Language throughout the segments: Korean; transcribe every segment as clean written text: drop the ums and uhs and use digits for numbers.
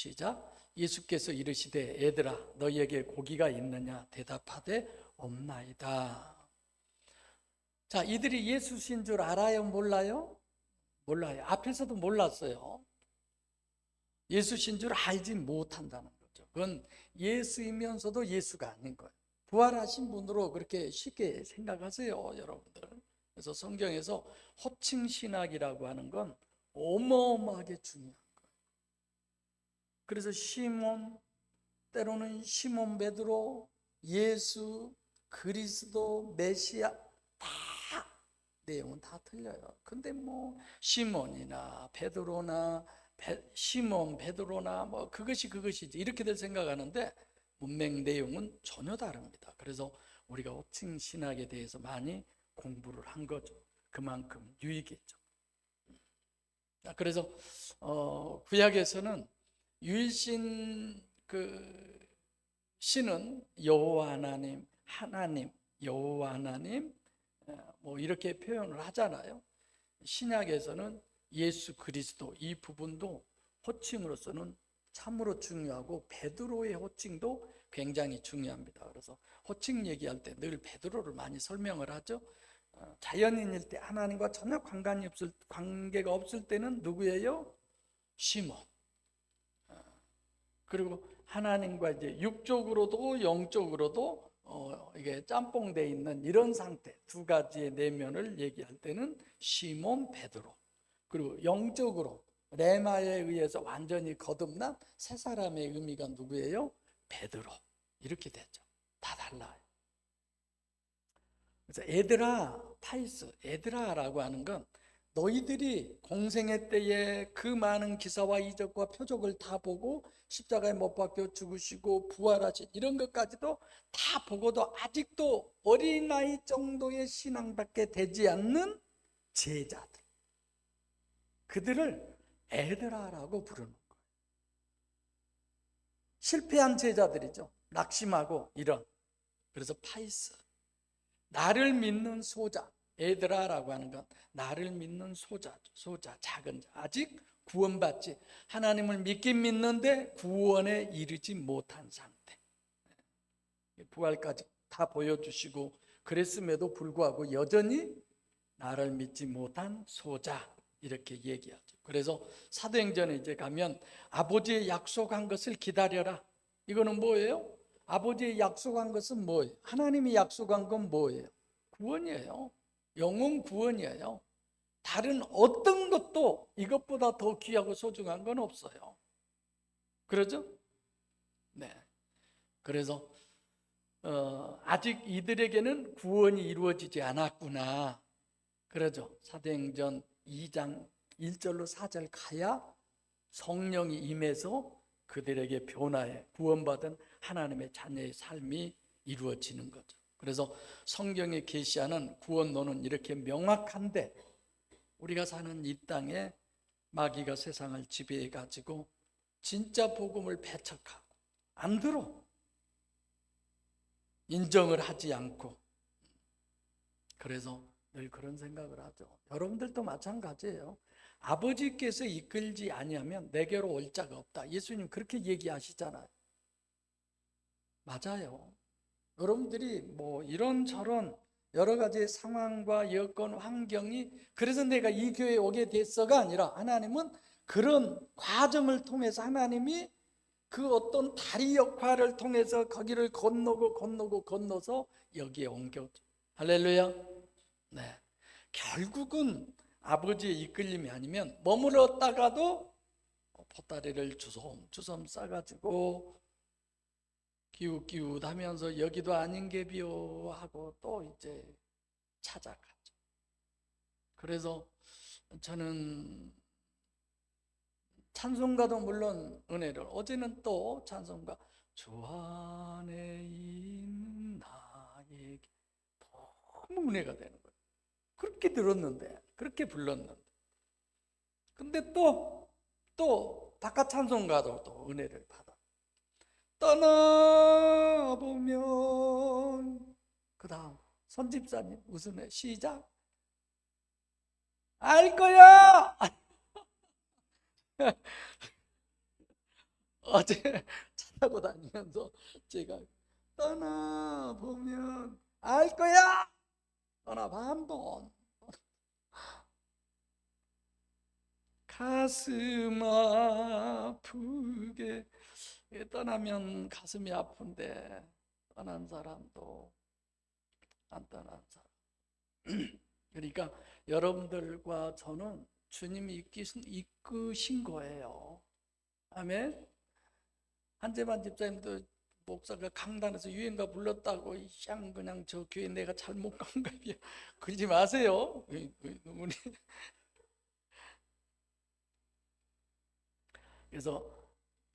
시작. 예수께서 이르시되 애들아 너희에게 고기가 있느냐 대답하되 없나이다. 자, 이들이 예수신 줄 알아요? 몰라요? 몰라요. 앞에서도 몰랐어요. 예수신 줄 알지 못한다는 거죠. 그건 예수이면서도 예수가 아닌 거예요. 부활하신 분으로 그렇게 쉽게 생각하세요, 여러분들. 그래서 성경에서 호칭 신학이라고 하는 건 어마어마하게 중요한 거예요. 그래서 시몬, 때로는 시몬 베드로, 예수, 그리스도, 메시아 다 내용은 다 틀려요. 근데 뭐 시몬이나 베드로나 시몬 베드로나 뭐 그것이지 이렇게들 생각하는데 문맥 내용은 전혀 다릅니다. 그래서 우리가 호칭 신학에 대해서 많이 공부를 한 거죠. 그만큼 유익했죠. 그래서 구약에서는 유일신 그 신은 여호와 하나님, 여호와 하나님 뭐 이렇게 표현을 하잖아요. 신약에서는 예수 그리스도 이 부분도 호칭으로서는 참으로 중요하고 베드로의 호칭도 굉장히 중요합니다. 그래서 호칭 얘기할 때 늘 베드로를 많이 설명을 하죠. 자연인일 때 하나님과 전혀 관계가 없을 때는 누구예요? 시몬. 그리고 하나님과 이제 육적으로도 영적으로도 이게 짬뽕돼 있는 이런 상태 두 가지의 내면을 얘기할 때는 시몬 베드로. 그리고 영적으로 레마에 의해서 완전히 거듭난 새 사람의 의미가 누구예요? 베드로. 이렇게 되죠. 다 달라요. 그래서 에드라 파이스, 에드라라고 하는 건 너희들이 공생애 때에 그 많은 기사와 이적과 표적을 다 보고 십자가에 못 박혀 죽으시고 부활하신 이런 것까지도 다 보고도 아직도 어린아이 정도의 신앙밖에 되지 않는 제자들, 그들을 에드라라고 부르는 거예요. 실패한 제자들이죠. 낙심하고 이런. 그래서 파이스, 나를 믿는 소자, 에드라라고 하는 건 나를 믿는 소자죠. 소자, 작은 자. 아직 구원받지, 하나님을 믿긴 믿는데 구원에 이르지 못한 상태. 부활까지 다 보여주시고 그랬음에도 불구하고 여전히 나를 믿지 못한 소자, 이렇게 얘기하죠. 그래서 사도행전에 이제 가면 아버지의 약속한 것을 기다려라. 이거는 뭐예요? 아버지의 약속한 것은 뭐예요? 하나님이 약속한 건 뭐예요? 구원이에요. 영혼 구원이에요. 다른 어떤 것도 이것보다 더 귀하고 소중한 건 없어요. 그러죠? 네. 그래서 아직 이들에게는 구원이 이루어지지 않았구나. 그러죠. 사도행전 2장 1절로 4절 가야 성령이 임해서 그들에게 변화해 구원받은 하나님의 자녀의 삶이 이루어지는 거죠. 그래서 성경에 계시하는 구원론은 이렇게 명확한데 우리가 사는 이 땅에 마귀가 세상을 지배해 가지고 진짜 복음을 배척하고 안 들어, 인정을 하지 않고, 그래서 늘 그런 생각을 하죠. 여러분들도 마찬가지예요. 아버지께서 이끌지 아니하면 내게로 올 자가 없다. 예수님 그렇게 얘기하시잖아요. 맞아요. 여러분들이 뭐 이런저런 여러 가지 상황과 여건, 환경이 그래서 내가 이 교회에 오게 됐어가 아니라 하나님은 그런 과정을 통해서 하나님이 그 어떤 다리 역할을 통해서 거기를 건너서 여기에 옮겨줘. 할렐루야. 네. 결국은 아버지의 이끌림이 아니면 머물렀다가도 보따리를 주섬주섬 싸가지고 기웃기웃하면서 여기도 아닌 게비요 하고 또 이제 찾아가죠. 그래서 저는 찬송가도 물론 은혜를, 어제는 또 찬송가 주 안에 있는 나에게 너무 은혜가 되는 거예요. 그렇게 들었는데, 그렇게 불렀는데, 근데 또 바깥 찬송가도 또 은혜를 받아. 떠나보면 그 다음 선집사님 무슨 애 시작 알 거야. 어제 차 타고 다니면서 제가 떠나보면 알 거야. 떠나봐 한번. 가슴 아프게. 떠나면 가슴이 아픈데 떠난 사람도 안 떠난 사람. 그러니까 여러분들과 저는 주님이 이끄신 거예요. 아멘. 한재만 집사님도 목사가 강단에서 유행가 불렀다고 그냥 저 교회 내가 잘못 간 거야. 그러지 마세요. 그래서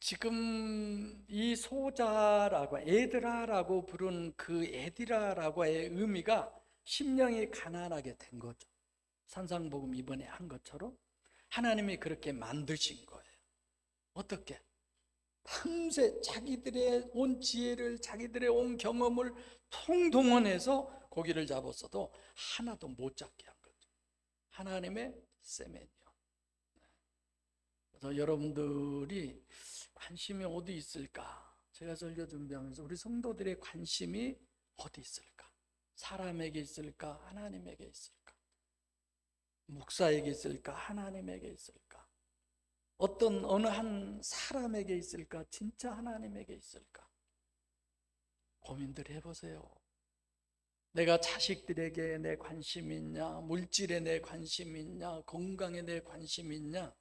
지금 이 소자라고 에드라라고 부른 그 에디라라고의 의미가 심령이 가난하게 된 거죠. 산상복음 이번에 한 것처럼 하나님이 그렇게 만드신 거예요. 어떻게? 밤새 자기들의 온 지혜를, 자기들의 온 경험을 통동원해서 고기를 잡았어도 하나도 못 잡게 한 거죠. 하나님의 세멘이요. 그래서 여러분들이 관심이 어디 있을까? 제가 설교 준비하면서 우리 성도들의 관심이 어디 있을까? 사람에게 있을까? 하나님에게 있을까? 목사에게 있을까? 하나님에게 있을까? 어느 한 사람에게 있을까? 진짜 하나님에게 있을까? 고민들 해보세요. 내가 자식들에게 내 관심이 있냐? 물질에 내 관심이 있냐? 건강에 내 관심이 있냐?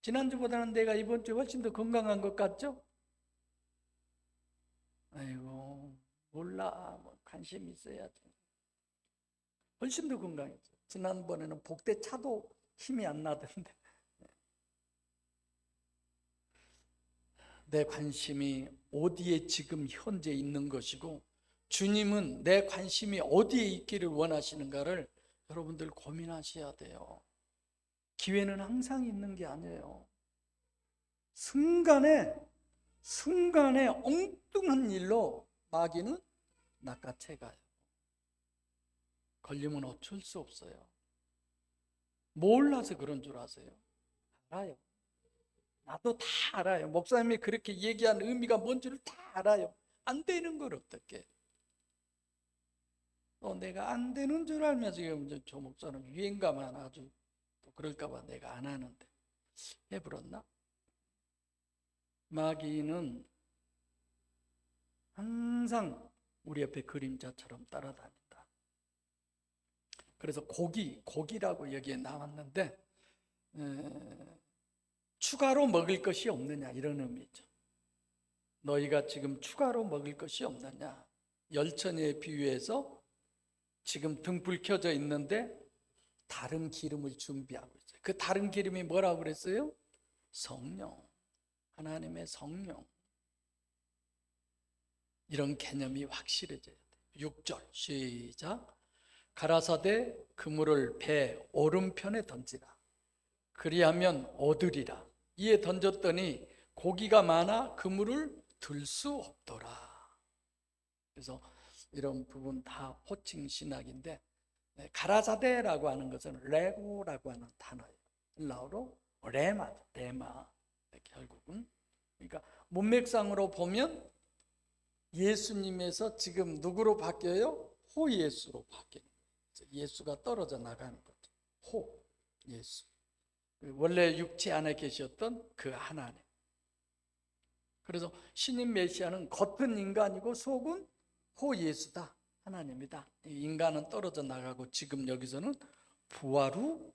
지난주보다는 내가 이번 주 훨씬 더 건강한 것 같죠? 아이고 몰라. 관심 있어야지. 훨씬 더 건강했죠. 지난번에는 복대 차도 힘이 안 나던데. 내 관심이 어디에 지금 현재 있는 것이고 주님은 내 관심이 어디에 있기를 원하시는가를 여러분들 고민하셔야 돼요. 기회는 항상 있는 게 아니에요. 순간에 엉뚱한 일로 마귀는 낚아채가요. 걸리면 어쩔 수 없어요. 몰라서 그런 줄 아세요? 알아요. 나도 다 알아요. 목사님이 그렇게 얘기한 의미가 뭔지를 다 알아요. 안 되는 걸 어떻게? 내가 안 되는 줄 알면서 지금 저 목사는 유행가만 아주 또 그럴까봐 내가 안 하는데 해버렸나? 마귀는 항상 우리 옆에 그림자처럼 따라다닌다. 그래서 고기라고 여기에 나왔는데 추가로 먹을 것이 없느냐 이런 의미죠. 너희가 지금 추가로 먹을 것이 없느냐. 열천에 비유해서 지금 등불 켜져 있는데 다른 기름을 준비하고 있어요. 그 다른 기름이 뭐라고 그랬어요? 성령, 하나님의 성령. 이런 개념이 확실해져야 돼요. 6절 시작. 가라사대 그물을 배 오른편에 던지라. 그리하면 얻으리라. 이에 던졌더니 고기가 많아 그물을 들 수 없더라. 그래서 이런 부분 다 호칭 신학인데 가라사대라고 하는 것은 레고라고 하는 단어예요. 일라어로 레마 결국은. 그러니까 문맥상으로 보면 예수님에서 지금 누구로 바뀌어요? 호 예수로 바뀌는 거예요. 예수가 떨어져 나가는 거죠. 호 예수. 원래 육체 안에 계셨던 그 하나님. 그래서 신인 메시아는 겉은 인간이고 속은 호 예수다. 하나님이다. 인간은 떨어져 나가고 지금 여기서는 부활 후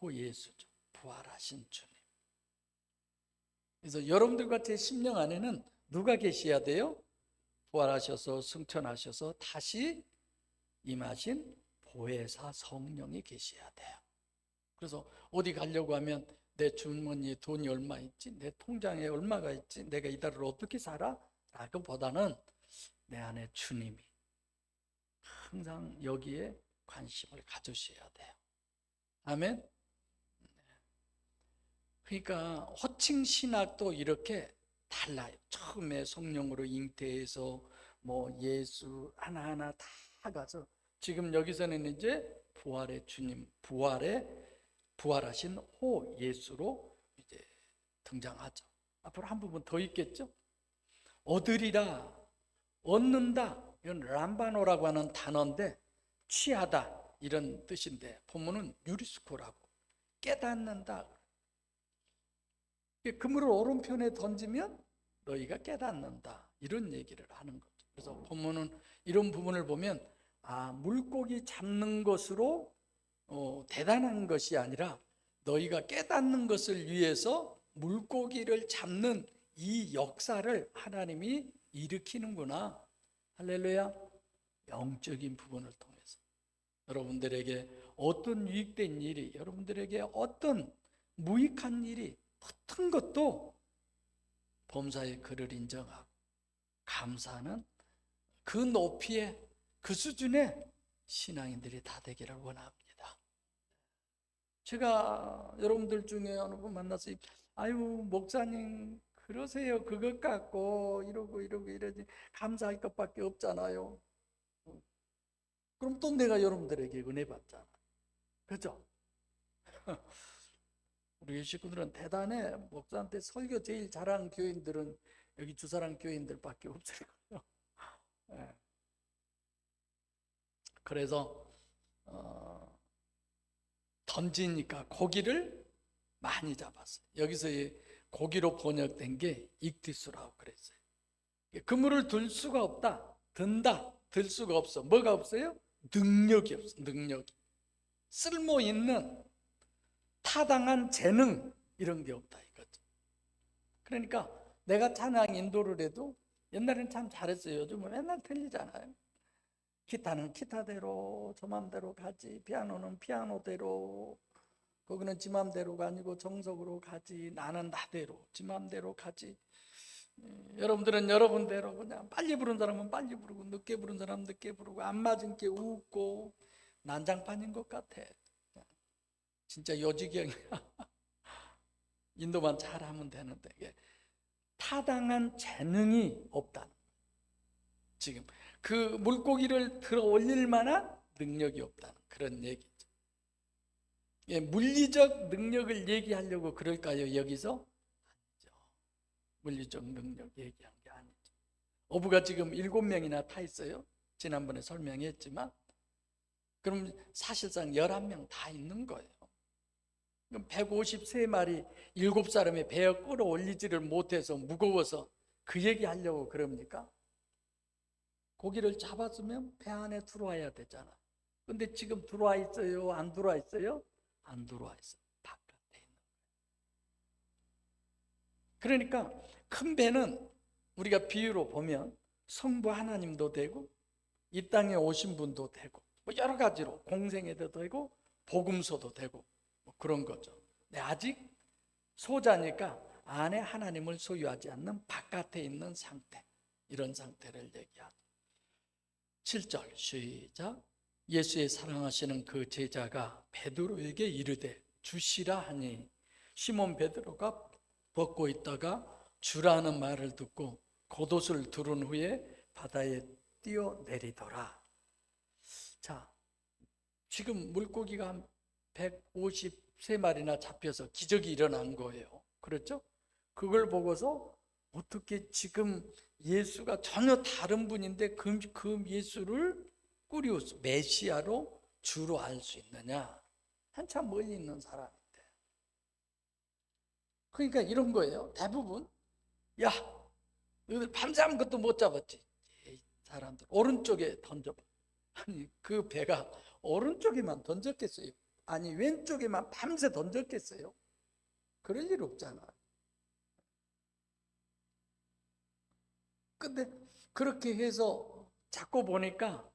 호 예수죠. 부활하신 주님. 그래서 여러분들과 제 심령 안에는 누가 계셔야 돼요? 부활하셔서 승천하셔서 다시 임하신 보혜사 성령이 계셔야 돼요. 그래서 어디 가려고 하면 내 주머니에 돈이 얼마 있지? 내 통장에 얼마가 있지? 내가 이달을 어떻게 살아? 라고 보다는 내 안에 주님이 항상 여기에 관심을 가지셔야 돼요. 아멘? 그러니까 호칭 신학도 이렇게 달라요. 처음에 성령으로 잉태해서 예수 하나하나 다 가서 지금 여기서는 이제 부활의 주님, 부활하신 호 예수로 이제 등장하죠. 앞으로 한 부분 더 있겠죠? 얻으리라, 얻는다, 이건 람바노라고 하는 단어인데 취하다 이런 뜻인데 본문은 유리스코라고 깨닫는다. 그물을 오른편에 던지면 너희가 깨닫는다 이런 얘기를 하는 거죠. 그래서 본문은 이런 부분을 보면 물고기 잡는 것으로 대단한 것이 아니라 너희가 깨닫는 것을 위해서 물고기를 잡는 이 역사를 하나님이 일으키는구나. 할렐루야. 영적인 부분을 통해서 여러분들에게 어떤 유익된 일이, 여러분들에게 어떤 무익한 일이 어떤 것도 범사의 그를 인정하고 감사하는 그 높이에 그 수준의 신앙인들이 다 되기를 원합니다. 제가 여러분들 중에 어느 분 만나서 아유 목사님 그러세요 그것 갖고 이러고 이러지 감사할 것밖에 없잖아요. 그럼 또 내가 여러분들에게 은혜 받잖아. 그죠? 우리 식구들은 대단해. 목사한테 설교 제일 잘하는 교인들은 여기 주사랑 교인들밖에 없을 거예요. 네. 그래서 던지니까 고기를 많이 잡았어요. 여기서 고기로 번역된 게 익티수라고 그랬어요. 그물을 들 수가 없다. 든다. 들 수가 없어. 뭐가 없어요? 능력이 없어. 능력이. 쓸모 있는 타당한 재능 이런 게 없다 이거죠. 그러니까 내가 찬양 인도를 해도 옛날에는 참 잘했어요. 요즘은 맨날 틀리잖아요. 기타는 기타대로 저 맘대로 가지, 피아노는 피아노대로, 거기는 지 맘대로가 아니고 정석으로 가지, 나는 나대로 지 맘대로 가지. 여러분들은 여러분대로 그냥 빨리 부른 사람은 빨리 부르고 늦게 부른 사람은 늦게 부르고 안 맞은 게 웃고 난장판인 것 같아. 진짜 요지경이야. 인도만 잘하면 되는데 타당한 재능이 없다는, 지금 그 물고기를 들어 올릴 만한 능력이 없다는 그런 얘기죠. 물리적 능력을 얘기하려고 그럴까요? 여기서 아니죠. 물리적 능력 얘기한 게 아니죠. 어부가 지금 7명이나 타 있어요. 지난번에 설명했지만 그럼 사실상 11명 다 있는 거예요. 153마리 7사람의 배에 끌어올리지를 못해서 무거워서 그 얘기 하려고 그럽니까? 고기를 잡았으면 배 안에 들어와야 되잖아. 근데 지금 들어와 있어요? 안 들어와 있어요? 안 들어와 있어. 바깥에 있는 거예요. 그러니까 큰 배는 우리가 비유로 보면 성부 하나님도 되고 이 땅에 오신 분도 되고 뭐 여러 가지로 공생애도 되고 복음서도 되고 뭐 그런 거죠. 근데 아직 소자니까 안에 하나님을 소유하지 않는 바깥에 있는 상태, 이런 상태를 얘기하죠. 7절 시작. 예수의 사랑하시는 그 제자가 베드로에게 이르되 주시라 하니 시몬 베드로가 벗고 있다가 주라는 말을 듣고 겉옷을 두른 후에 바다에 뛰어내리더라. 자, 지금 물고기가 한 153마리나 잡혀서 기적이 일어난 거예요. 그렇죠? 그걸 보고서 어떻게 지금 예수가 전혀 다른 분인데 그 예수를 꾸리오스 메시아로 주로 알 수 있느냐? 한참 멀리 있는 사람인데. 그러니까 이런 거예요. 대부분 야, 너희들 밤새 아무것도 못 잡았지. 이 사람들 오른쪽에 던져봐. 아니 그 배가 오른쪽에만 던졌겠어요? 아니 왼쪽에만 밤새 던졌겠어요? 그럴 일 없잖아. 근데 그렇게 해서 잡고 보니까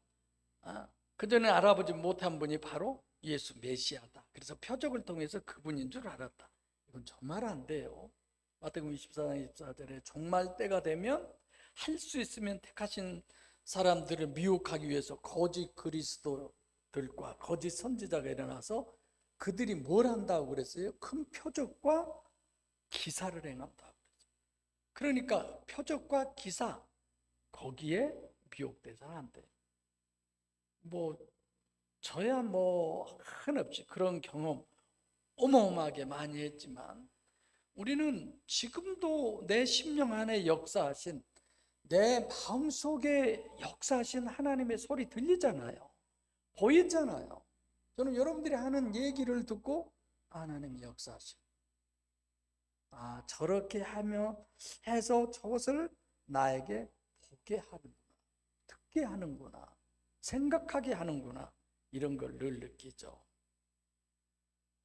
그전에 알아보지 못한 분이 바로 예수 메시아다. 그래서 표적을 통해서 그분인 줄 알았다. 이건 정말 안 돼요. 마태복음 24장 24절에 종말 때가 되면 할 수 있으면 택하신 사람들을 미혹하기 위해서 거짓 그리스도들과 거짓 선지자가 일어나서 그들이 뭘 한다고 그랬어요? 큰 표적과 기사를 행한다고 그랬어요. 그러니까 표적과 기사 거기에 미혹돼서는 안 돼. 뭐 저야 뭐 한없이 그런 경험 어마어마하게 많이 했지만 우리는 지금도 내 심령 안에 역사하신, 내 마음속에 역사하신 하나님의 소리 들리잖아요. 보이잖아요. 저는 여러분들이 하는 얘기를 듣고 하나님이 역사하신, 저렇게 해서 저것을 나에게 보게 하는구나, 듣게 하는구나, 생각하게 하는구나, 이런 걸 늘 느끼죠.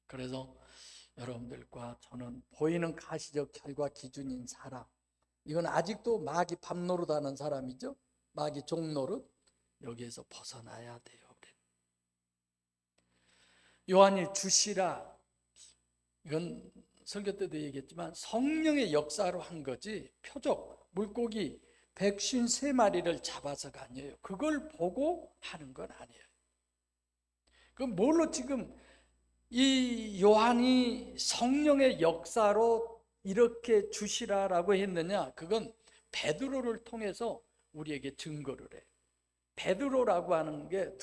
그래서 여러분들과 저는 보이는 가시적 결과 기준인 사람, 이건 아직도 마귀 밥 노릇하는 사람이죠. 마귀 종 노릇, 여기에서 벗어나야 돼요. 요한이 주시라, 이건 설교 때도 얘기했지만 성령의 역사로 한 거지, 표적, 물고기 153마리를 잡아서가 아니에요. 그걸 보고 하는 건 아니에요. 그럼 뭘로 지금 이 요한이 성령의 역사로 이렇게 주시라라고 했느냐? 그건 베드로를 통해서 우리에게 증거를 해요. 베드로라고 하는 게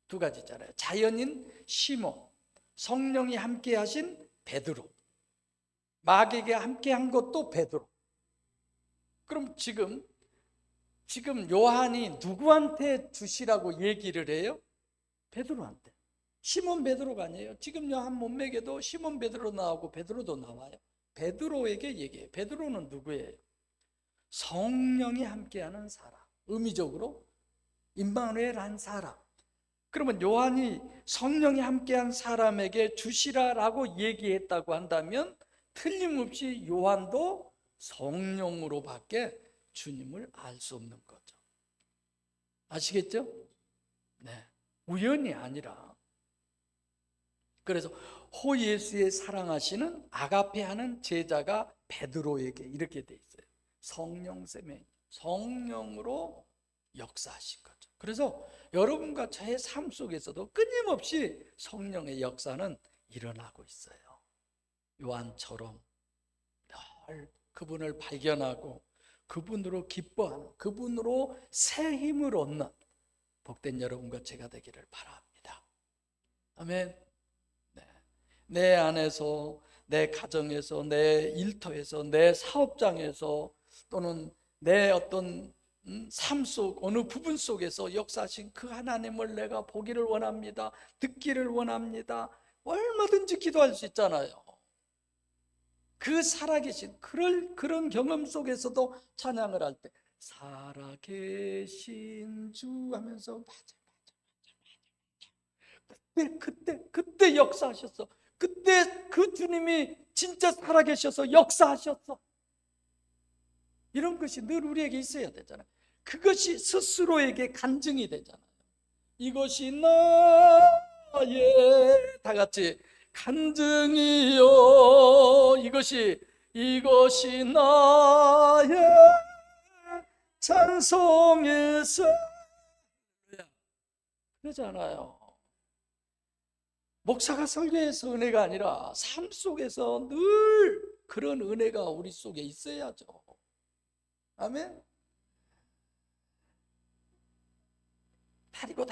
두 가지잖아요. 자연인 시몬, 성령이 함께 하신 베드로, 마귀에게 함께 한 것도 베드로. 그럼 지금 요한이 누구한테 주시라고 얘기를 해요? 베드로한테. 시몬 베드로가 아니에요. 지금 요한 몸맥에도 시몬 베드로 나오고 베드로도 나와요. 베드로에게 얘기해요. 베드로는 누구예요? 성령이 함께하는 사람, 의미적으로 임마누엘한 사람. 그러면 요한이 성령이 함께한 사람에게 주시라라고 얘기했다고 한다면 틀림없이 요한도 성령으로밖에 주님을 알 수 없는 거죠. 아시겠죠? 네, 우연이 아니라. 그래서 호 예수의 사랑하시는 아가페하는 제자가 베드로에게 이렇게 돼 있어요. 성령쌤의 성령으로 역사하신 거죠. 그래서 여러분과 저의 삶 속에서도 끊임없이 성령의 역사는 일어나고 있어요. 요한처럼 늘 그분을 발견하고 그분으로 기뻐하는, 그분으로 새 힘을 얻는 복된 여러분과 제가 되기를 바랍니다. 아멘. 네. 내 안에서, 내 가정에서, 내 일터에서, 내 사업장에서, 또는 내 어떤 삶 속 어느 부분 속에서 역사하신 그 하나님을 내가 보기를 원합니다. 듣기를 원합니다. 얼마든지 기도할 수 있잖아요. 그 살아계신 그런 경험 속에서도 찬양을 할 때 살아계신 주 하면서 그때 역사하셨어. 그때 그 주님이 진짜 살아계셔서 역사하셨어. 이런 것이 늘 우리에게 있어야 되잖아요. 그것이 스스로에게 간증이 되잖아요. 이것이 나의, 다 같이 간증이요, 이것이 나의 찬송에서, 그러잖아요. 목사가 설교해서 은혜가 아니라 삶 속에서 늘 그런 은혜가 우리 속에 있어야죠. 아멘. 다리고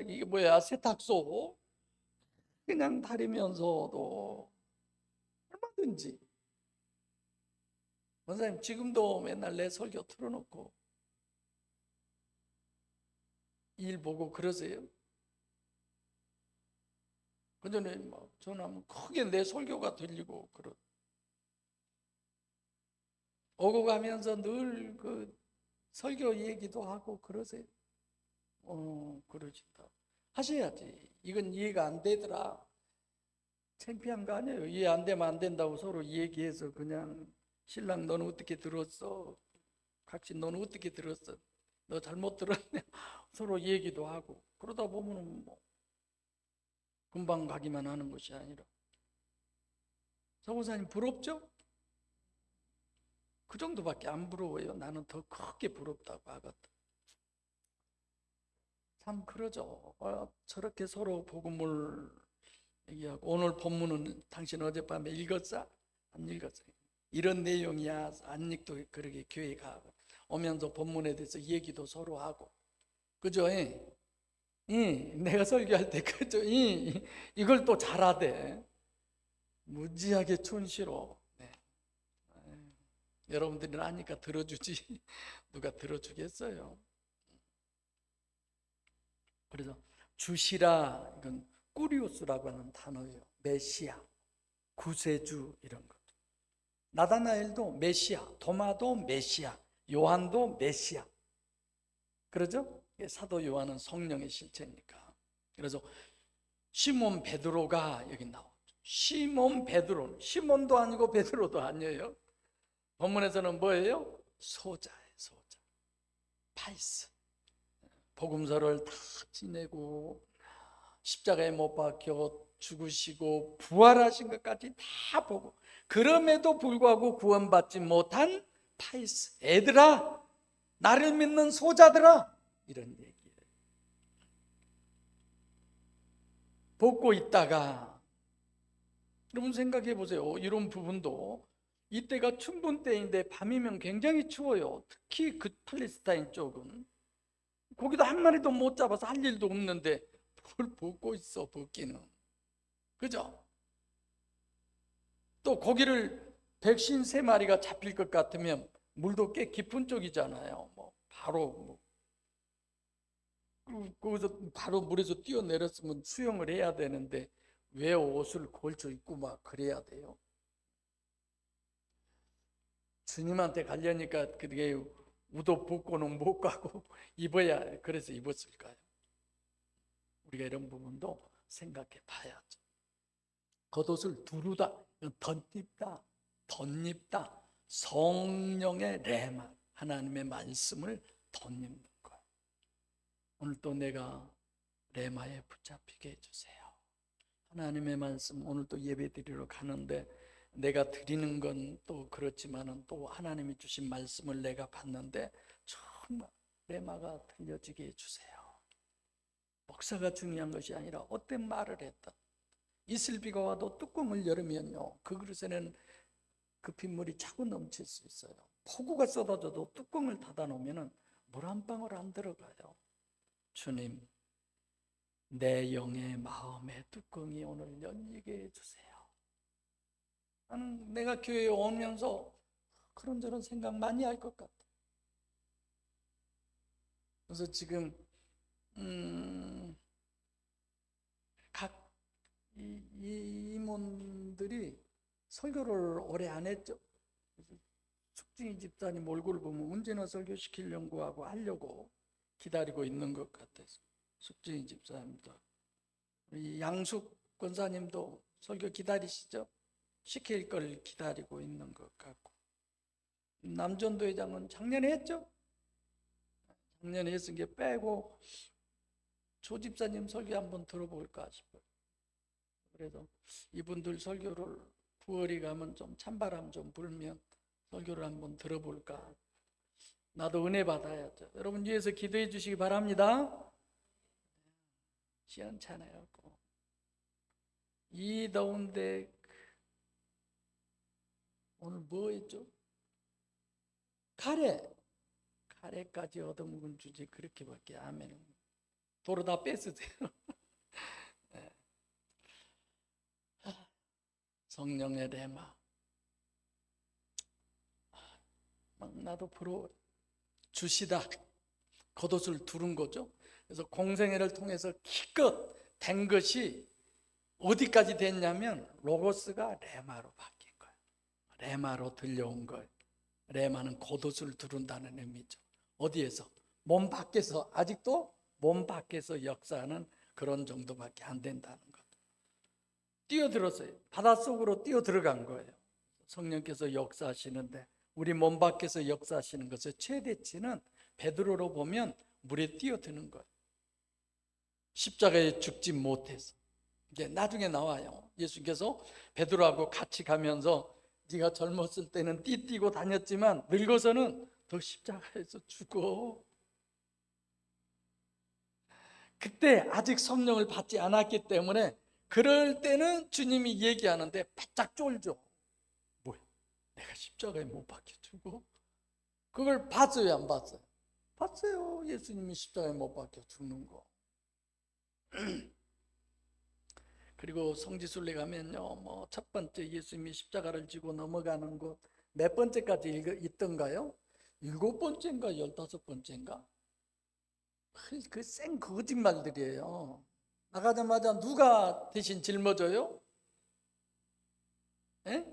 이게 뭐야? 세탁소 그냥 다리면서도 얼마든지. 원사님 지금도 맨날 내 설교 틀어놓고 일 보고 그러세요? 그전에 막 전화하면 크게 내 설교가 들리고 오고 가면서 늘 그 설교 얘기도 하고 그러세요? 그러신다. 하셔야지. 이건 이해가 안 되더라. 창피한 거 아니에요. 이해 안 되면 안 된다고 서로 얘기해서 그냥 신랑 너는 어떻게 들었어? 각시 너는 어떻게 들었어? 너 잘못 들었네. 서로 얘기도 하고 그러다 보면은 뭐 금방 가기만 하는 것이 아니라. 서고사님 부럽죠? 그 정도밖에 안 부러워요. 나는 더 크게 부럽다고 하거든. 참 그러죠. 저렇게 서로 복음을 얘기하고, 오늘 본문은 당신 어젯밤에 읽었어? 안 읽었어요? 이런 내용이야. 안 읽도 그렇게 교회 가고 오면서 본문에 대해서 얘기도 서로 하고, 그죠? 내가 설교할 때 그죠? 이걸 또 잘하대. 무지하게 촌스러워. 네. 여러분들이 아니까 들어주지 누가 들어주겠어요? 그래서 주시라, 이건 꾸리오스라고 하는 단어예요. 메시아, 구세주 이런 것. 나다나엘도 메시아, 도마도 메시아, 요한도 메시아. 그러죠? 사도 요한은 성령의 실체니까. 그래서 시몬 베드로가 여기 나오죠. 시몬 베드로는 시몬도 아니고 베드로도 아니에요. 본문에서는 뭐예요? 소자예요. 소자. 파이스. 복음서를 다 지내고 십자가에 못 박혀 죽으시고 부활하신 것까지 다 보고, 그럼에도 불구하고 구원받지 못한 파이스, 애들아, 나를 믿는 소자들아, 이런 얘기예요. 벗고 있다가, 여러분 생각해 보세요. 이런 부분도 이때가 춘분 때인데 밤이면 굉장히 추워요. 특히 그 팔레스타인 쪽은 거기도 한 마리도 못 잡아서 할 일도 없는데 뭘 벗고 있어, 벗기는. 그죠? 또 거기를 백신 3마리가 잡힐 것 같으면 물도 꽤 깊은 쪽이잖아요. 뭐 바로 거기서 바로 물에서 뛰어내렸으면 수영을 해야 되는데 왜 옷을 걸쳐 입고 막 그래야 돼요? 주님한테 가려니까 그게 우도 벗고는 못 가고 입어야, 그래서 입었을까요? 우리가 이런 부분도 생각해 봐야죠. 겉옷을 두르다, 덧입다, 덧입다. 성령의 레마, 하나님의 말씀을 덧입는 거예요. 오늘 또 내가 레마에 붙잡히게 해주세요. 하나님의 말씀, 오늘 또 예배 드리러 가는데 내가 드리는 건 또 그렇지만은 또 하나님이 주신 말씀을 내가 받는데 정말 레마가 들려지게 해주세요. 목사가 중요한 것이 아니라 어떤 말을 했다. 이슬비가 와도 뚜껑을 열으면요, 그 그릇에는 그 빗물이 차고 넘칠 수 있어요. 폭우가 쏟아져도 뚜껑을 닫아 놓으면 물 한 방울 안 들어가요. 주님, 내 영의 마음의 뚜껑이 오늘 열리게 해주세요. 나는 내가 교회에 오면서 그런저런 생각 많이 할 것 같아. 그래서 지금 각 임원들이 설교를 오래 안 했죠. 숙진이 집사님 얼굴 보면 언제나 설교시키려고 하고 하려고 기다리고 있는 것 같아서, 숙진이 집사님도, 양숙 권사님도 설교 기다리시죠? 시킬 걸 기다리고 있는 것 같고, 남전도 회장은 작년에 했죠? 작년에 했은 게 빼고 조 집사님 설교 한번 들어볼까 싶어요. 그래서 이분들 설교를 9월이 가면 좀 찬바람 좀 불면 설교를 한번 들어볼까. 나도 은혜 받아야죠. 여러분 위해서 기도해 주시기 바랍니다. 시원찮아요. 이 더운데 오늘 뭐 했죠? 카레까지 얻어먹은 주제 그렇게밖에. 아멘. 도로 다 뺏으세요. 네. 성령의 레마. 막 나도 부러워. 주시다. 겉옷을 두른 거죠. 그래서 공생애를 통해서 기껏 된 것이 어디까지 됐냐면 로고스가 레마로 바뀐 거예요. 레마로 들려온 거예요. 레마는 겉옷을 두른다는 의미죠. 어디에서? 몸 밖에서. 아직도 몸 밖에서 역사하는 그런 정도밖에 안 된다는 것. 뛰어들었어요. 바닷속으로 뛰어들어간 거예요. 성령께서 역사하시는데 우리 몸 밖에서 역사하시는 것의 최대치는 베드로로 보면 물에 뛰어드는 거예요. 십자가에 죽지 못해서. 이게 나중에 나와요. 예수께서 베드로하고 같이 가면서 네가 젊었을 때는 띠뛰고 다녔지만 늙어서는 더 십자가에서 죽어. 그때 아직 성령을 받지 않았기 때문에 그럴 때는 주님이 얘기하는데 바짝 쫄죠. 뭐야? 내가 십자가에 못 박혀 죽어? 그걸 봤어요, 안 봤어요? 봤어요. 예수님이 십자가에 못 박혀 죽는 거. 그리고 성지순례 가면요, 뭐 첫 번째 예수님이 십자가를 지고 넘어가는 곳, 몇 번째까지 있던가요? 7번째인가 15번째인가? 그 생 거짓말들이에요. 나가자마자 누가 대신 짊어져요? 예?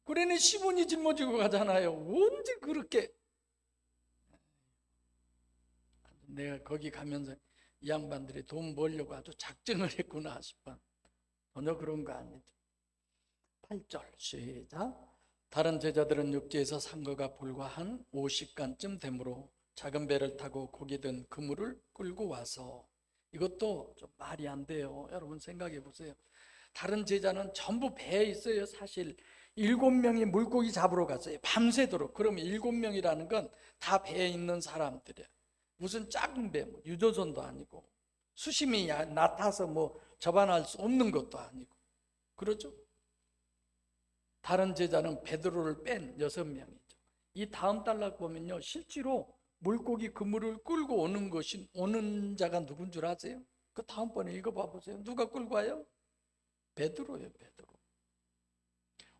그러니 시몬이 짊어지고 가잖아요. 언제 그렇게. 내가 거기 가면서 이 양반들이 돈 벌려고 아주 작정을 했구나 싶어. 전혀 그런 거 아니죠. 8절 시작. 다른 제자들은 육지에서 산 거가 불과 한 50간쯤 되므로 작은 배를 타고 고기 든 그물을 끌고 와서, 이것도 좀 말이 안 돼요. 여러분 생각해 보세요. 다른 제자는 전부 배에 있어요. 사실 7명이 물고기 잡으러 갔어요. 밤새도록. 그러면 7명이라는 건 다 배에 있는 사람들이에요. 무슨 작은 배, 유조선도 아니고 수심이 낮아서 접안할 수 없는 것도 아니고, 그렇죠? 다른 제자는 베드로를 뺀 6명이죠. 이 다음 단락 보면요, 실제로 물고기 그물을 끌고 오는 자가 누군 줄 아세요? 그 다음번에 읽어봐 보세요. 누가 끌고 와요? 베드로예요, 베드로.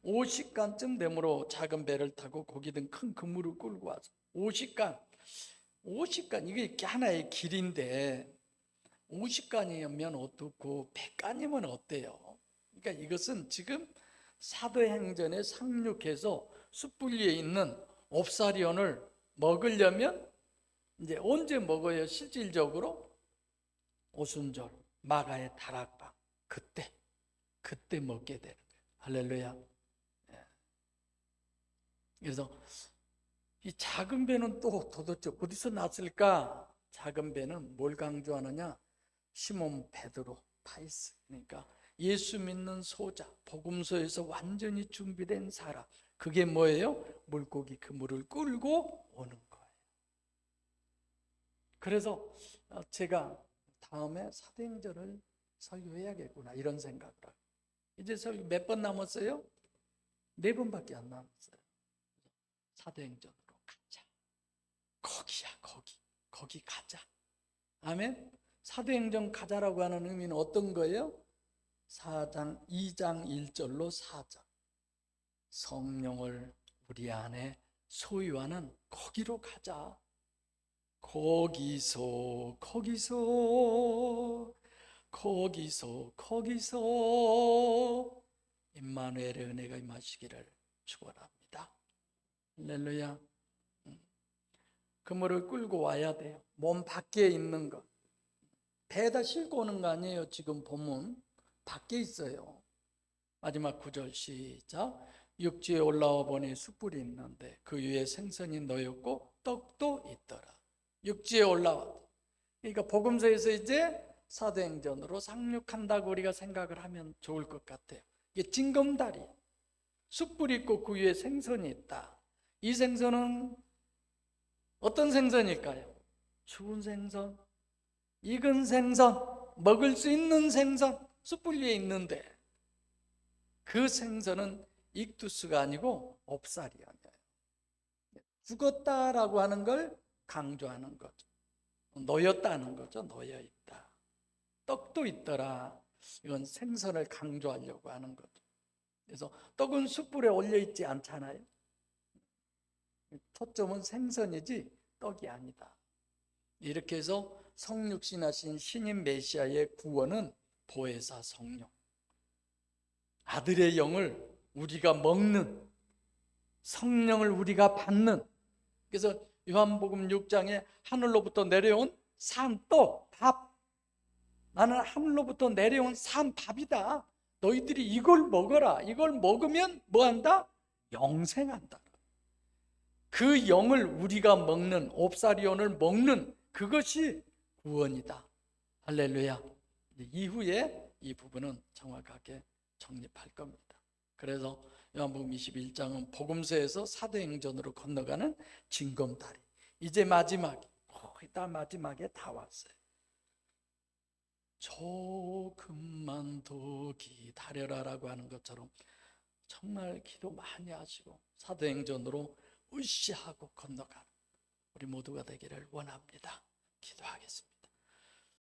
50간쯤 되므로 작은 배를 타고 고기 든 큰 그물을 끌고 와서, 50간 이게 하나의 길인데 50간이면 어떻고 100간이면 어때요? 그러니까 이것은 지금 사도행전에 상륙해서 숯불리에 있는 옵사리온을 먹으려면 이제 언제 먹어요? 실질적으로 오순절 마가의 다락방, 그때 먹게 되는 거예요. 할렐루야. 그래서 이 작은 배는 또 도대체 어디서 났을까? 작은 배는 뭘 강조하느냐? 시몬 베드로 파이스, 그러니까 예수 믿는 소자, 복음서에서 완전히 준비된 사람. 그게 뭐예요? 물고기 그물을 끌고 오는 거예요. 그래서 제가 다음에 사도행전을 설교해야겠구나 이런 생각을 하고, 이제 설교 몇 번 남았어요? 4번밖에 안 남았어요. 사도행전으로 가자. 거기야, 거기 가자. 아멘. 사도행전 가자라고 하는 의미는 어떤 거예요? 2장 1절로 4장. 성령을 우리 안에 소유하는 거기로 가자. 거기서 임마누엘의 은혜가 임하시기를 축원합니다. 할렐루야. 그물을 끌고 와야 돼요. 몸 밖에 있는 것. 배에다 싣고 오는 거 아니에요. 지금 보면 밖에 있어요. 마지막 9절 시작. 육지에 올라와 보니 숯불이 있는데 그 위에 생선이 놓였고 떡도 있더라. 육지에 올라와. 그러니까 복음서에서 이제 사도행전으로 상륙한다고 우리가 생각을 하면 좋을 것 같아요. 이게 징검다리, 숯불이 있고 그 위에 생선이 있다. 이 생선은 어떤 생선일까요? 죽은 생선, 익은 생선, 먹을 수 있는 생선, 숯불 위에 있는데 그 생선은 익두스가 아니고 옵사리온이에요. 죽었다라고 하는 걸 강조하는 거죠. 놓였다는 거죠. 놓여있다. 떡도 있더라. 이건 생선을 강조하려고 하는 거죠. 그래서 떡은 숯불에 올려있지 않잖아요. 초점은 생선이지 떡이 아니다. 이렇게 해서 성육신하신 신인 메시아의 구원은 보혜사 성령, 아들의 영을 우리가 먹는, 성령을 우리가 받는. 그래서 요한복음 6장에 하늘로부터 내려온 산떡, 밥, 나는 하늘로부터 내려온 산 밥이다. 너희들이 이걸 먹어라. 이걸 먹으면 뭐한다? 영생한다. 그 영을 우리가 먹는, 옵사리온을 먹는 그것이 구원이다. 할렐루야. 이후에 이 부분은 정확하게 정립할 겁니다. 그래서 요한복음 21장은 복음서에서 사도행전으로 건너가는 징검다리. 이제 마지막에 다 왔어요. 조금만 더 기다려라라고 하는 것처럼 정말 기도 많이 하시고 사도행전으로 으쌰하고 건너가는 우리 모두가 되기를 원합니다. 기도하겠습니다.